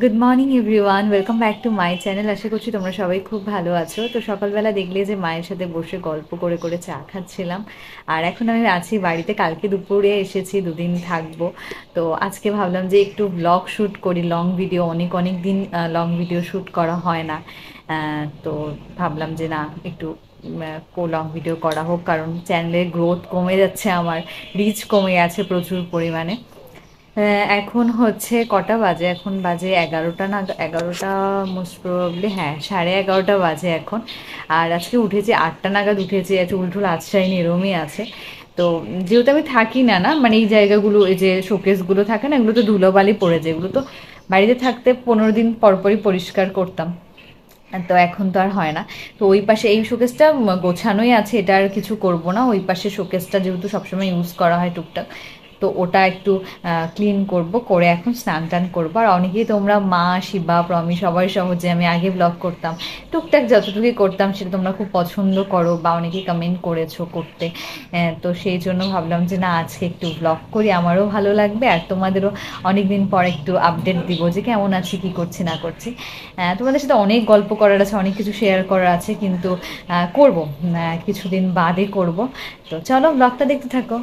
Good morning everyone, welcome back to my channel. আশা করছি তোমরা সবাই খুব ভালো আছো। তো সকালবেলা দেখলে যে মায়ের সাথে বসে গল্প করে করে চা খাচ্ছিলাম। আর এখন আমি আছি বাড়িতে, কালকে দুপুরে এসেছি, দুদিন থাকবো। তো আজকে ভাবলাম যে একটু ব্লগ শ্যুট করি, লং ভিডিও, অনেক অনেক দিন লং ভিডিও শ্যুট করা হয় না। তো ভাবলাম যে না, একটু লং ভিডিও করা হোক, কারণ চ্যানেলের গ্রোথ কমে যাচ্ছে, আমার রিচ কমে গেছে প্রচুর পরিমাণে। এখন হচ্ছে কটা বাজে, এখন বাজে 11টা না, 11টা মোস্ট প্রবাবলি, হ্যাঁ 11:30 বাজে এখন। আর আজকে উঠেছি 8টা নাগাদ উঠেছি, চুলটুল আঁচড়াইনি, এরমই আছে। তো যেহেতু আমি থাকি না, মানে এই জায়গাগুলো, এই যে শোকেসগুলো থাকে না, এগুলো তো ধুলোবালি পড়ে যায়, এগুলো তো বাড়িতে থাকতে 15 দিন পরপরই পরিষ্কার করতাম। তো এখন তো আর হয় না। তো ওই পাশে এই শোকেসটা গোছানোই আছে, এটা আর কিছু করব না। ওই পাশে শোকেসটা যেহেতু সবসময় ইউজ করা হয় টুকটাক, তো ওটা একটু ক্লিন করব, করে এখন স্নান টান করবো। আর অনেকেই তোমরা, মা, শিবা, প্রমি, সবাই সহজে আমি আগে ব্লগ করতাম, টুকটাক যতটুকুই করতাম সেটা তোমরা খুব পছন্দ করো বা অনেকেই কমেন্ট করেছো করতে। তো সেই জন্য ভাবলাম যে না, আজকে একটু ব্লগ করি, আমারও ভালো লাগবে আর তোমাদেরও অনেকদিন পর একটু আপডেট দিব যে কেমন আছি, কি করছি না করছি। তোমাদের সাথে অনেক গল্প করার আছে, অনেক কিছু শেয়ার করার আছে, কিন্তু করব, কিছুদিন বাদে করব। তো চলো ব্লগটা দেখতে থাকো।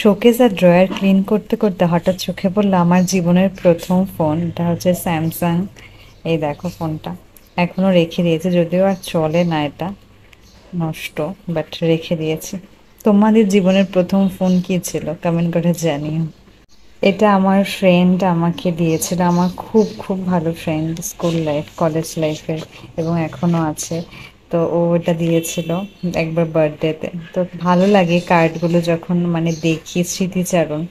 শোকেস আর ড্রয়ার ক্লিন করতে করতে হঠাৎ চোখে পড়লো আমার জীবনের প্রথম ফোন। এটা হচ্ছে স্যামসাং। এই দেখো ফোনটা এখনো রেখে দিয়েছে, যদিও আর চলে না, এটা নষ্ট, বাট রেখে দিয়েছি। তোমাদের জীবনের প্রথম ফোন কি ছিল কমেন্ট করে জানিও। এটা আমার ফ্রেন্ড আমাকে দিয়েছিল, আমার খুব খুব ভালো ফ্রেন্ড, স্কুল লাইফ কলেজ লাইফের, এবং এখনো আছে। তো ও এটা দিয়েছিল একবার বার্থডেতে। তো ভালো লাগে কার্ডগুলো যখন মানে দেখি, স্মৃতিচারণ।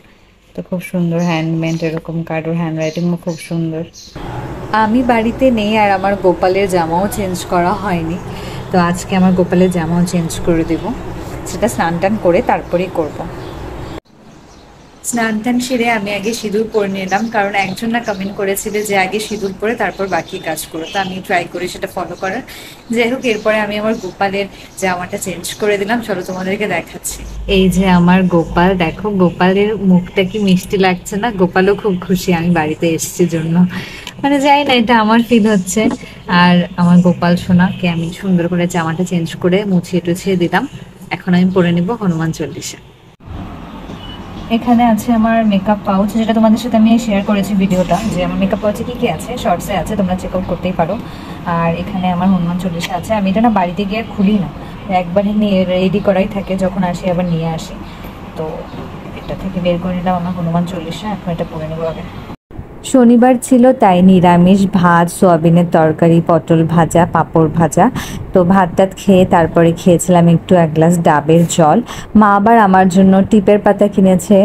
তো খুব সুন্দর হ্যান্ডমেড এরকম কার্ড, ওর হ্যান্ড রাইটিংও খুব সুন্দর। আমি বাড়িতে নেই আর আমার গোপালের জামাও চেঞ্জ করা হয়নি। তো আজকে আমার গোপালের জামাও চেঞ্জ করে দেব, সেটা স্নান টান করে তারপরেই করবো। স্নান টান সেরে আমি আগে সিঁদুর পরে নিলাম, কারণ একজন না কমেন্ট করেছিল যে আগে সিঁদুর পরে তারপর বাকি কাজ করো, তো আমি ট্রাই করি সেটা ফলো করার। যাই হোক, এরপরে আমি আমার গোপালের জামাটা চেঞ্জ করে দিলাম, চলো তোমাদেরকে দেখাচ্ছি। এই যে আমার গোপাল, দেখো গোপালের মুখটা কি মিষ্টি লাগছে না? গোপালও খুব খুশি আমি বাড়িতে এসেছি জন্য, মানে যাই না, এটা আমার ফিল হচ্ছে। আর আমার গোপাল সোনাকে আমি সুন্দর করে জামাটা চেঞ্জ করে মুছিয়ে টুছিয়ে দিলাম। এখন আমি পরে নিব হনুমান চল্লিশা। এখানে আছে আমার মেকআপ পাউচ, যেটা তোমাদের সাথে আমি শেয়ার করেছি ভিডিওটা, যে আমার মেকআপ পাউচে কী কী আছে, শর্টসে আছে, তোমরা চেক আউট করতেই পারো। আর এখানে আমার হনুমান চল্লিশা আছে, আমি এটা না বাড়িতে গিয়ে খুলি না, একবারে নিয়ে রেডি করাই থাকে, যখন আসি আবার নিয়ে আসি। তো এটা থেকে বের করে নিলাম আমার হনুমান চল্লিশা, এখন এটা পরে নেবো আগে। শনিবার ছিল তাই নিরামিষ ভাত, সোয়াবিনের তরকারি, পটল ভাজা, পাঁপড় ভাজা। তো ভাত টাত খেয়ে তারপরে খেয়েছিলাম একটু 1 গ্লাস ডাবের জল। মা আবার আমার জন্য টিপের পাতা কিনেছে।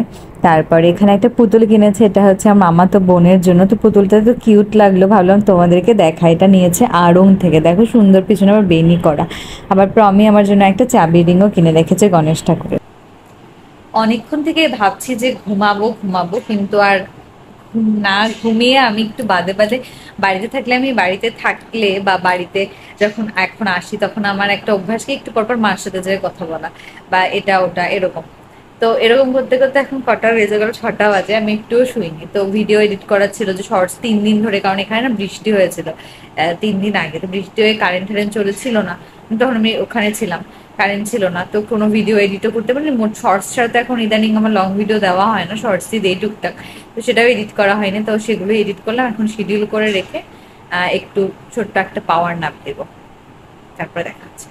তারপরে এখানে একটা পুতুল কিনেছে, এটা হচ্ছে আমার মামাতো বোনের জন্য। তো পুতুলটা তো কিউট লাগলো, ভাবলাম তোমাদেরকে দেখা। এটা নিয়েছে আড়ং থেকে, দেখো সুন্দর, পিছনে আবার বেনি করা। আবার প্রমি আমার জন্য একটা চাবি রিংও কিনে রেখেছে গণেশ ঠাকুরের। অনেকক্ষণ থেকে ভাবছি যে ঘুমাবো ঘুমাবো, কিন্তু আর না ঘুমিয়ে আমি একটু বাদে বাদে, বাড়িতে থাকলে, আমি বাড়িতে থাকলে বা বাড়িতে যখন এখন আসি, তখন আমার একটা অভ্যাস কি একটু পরপর মার সাথে যেয়ে কথা বলা, বা এটা ওটা এরকম। তো এরকম করতে করতে এখন কটা বেজে গেল, 6টা বাজে, আমি একটুও শুইনি। তো ভিডিও এডিট করার ছিল, যে শর্টস 3 দিন ধরে, কারণ এখানে না বৃষ্টি হয়েছিল 3 দিন আগে। তো বৃষ্টি হয়ে কারেন্ট টারেন্ট চলেছিল না, তখন আমি ওখানে ছিলাম, কারেন্ট ছিল না, তো কোনো ভিডিও এডিটও করতে পারিনি। মোট শর্টস ছাড়া তো এখন ইদানিং আমার লং ভিডিও দেওয়া হয় না, শর্টসই দেই টুকটাক। তো সেটাও এডিট করা হয়নি, তো সেগুলো এডিট করলাম, এখন শিডিউল করে রেখে একটু ছোট্ট একটা পাওয়ার নাপ দেবো, তারপরে দেখা যাচ্ছে।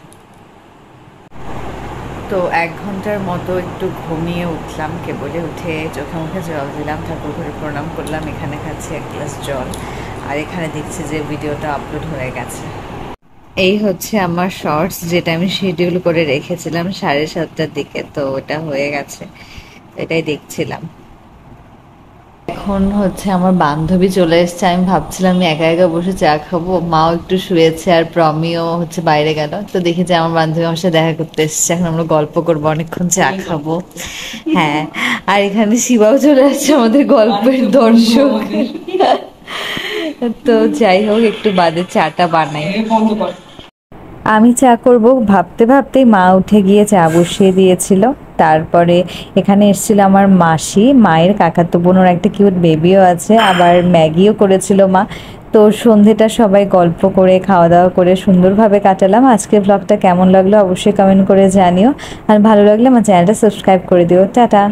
তো 1 ঘন্টার মতো একটু ঘুমিয়ে উঠলাম, কেবলে উঠে চোখে মুখে জল দিলাম, ঠাকুর ঘরে প্রণাম করলাম, এখানে খাচ্ছি 1 গ্লাস জল। আর এখানে দেখছি যে ভিডিওটা আপলোড হয়ে গেছে। এই হচ্ছে আমার শর্টস, যেটা আমি শিডিউল করে রেখেছিলাম 7:30টার দিকে, তো ওটা হয়ে গেছে, এটাই দেখছিলাম। এখন হচ্ছে আমার বান্ধবী চলে এসছে, আমি ভাবছিলাম আমি একা একা বসে চা খাবো, মাও একটু শুয়েছে আর প্রমিও হচ্ছে বাইরে গেল। তো দেখি যে আমার বান্ধবী আমার সাথে দেখা করতে এসছে, এখন আমরা গল্প করবো, অনেকক্ষণ চা খাবো। হ্যাঁ, আর এখানে শিবাও চলে আসছে, আমাদের গল্পের দর্শক। তো যাই হোক, একটু বাদে চাটা বানাই। আমি চা করব ভাবতে ভাবতেই মা উঠে গিয়ে চা বসিয়ে দিয়েছিল। তারপরে এখানে এসেছিল আমার মাসি, মায়ের কাকাতো বোনের একটা কিউট বেবিও আছে, আবার ম্যাগিও করেছিল মা। তো সন্ধেটা সবাই গল্প করে খাওয়া দাওয়া করে সুন্দরভাবে কাটালাম। আজকের ব্লগটা কেমন লাগলো অবশ্যই কমেন্ট করে জানিও, আর ভালো লাগলে আমার চ্যানেলটা সাবস্ক্রাইব করে দিও। টাটা।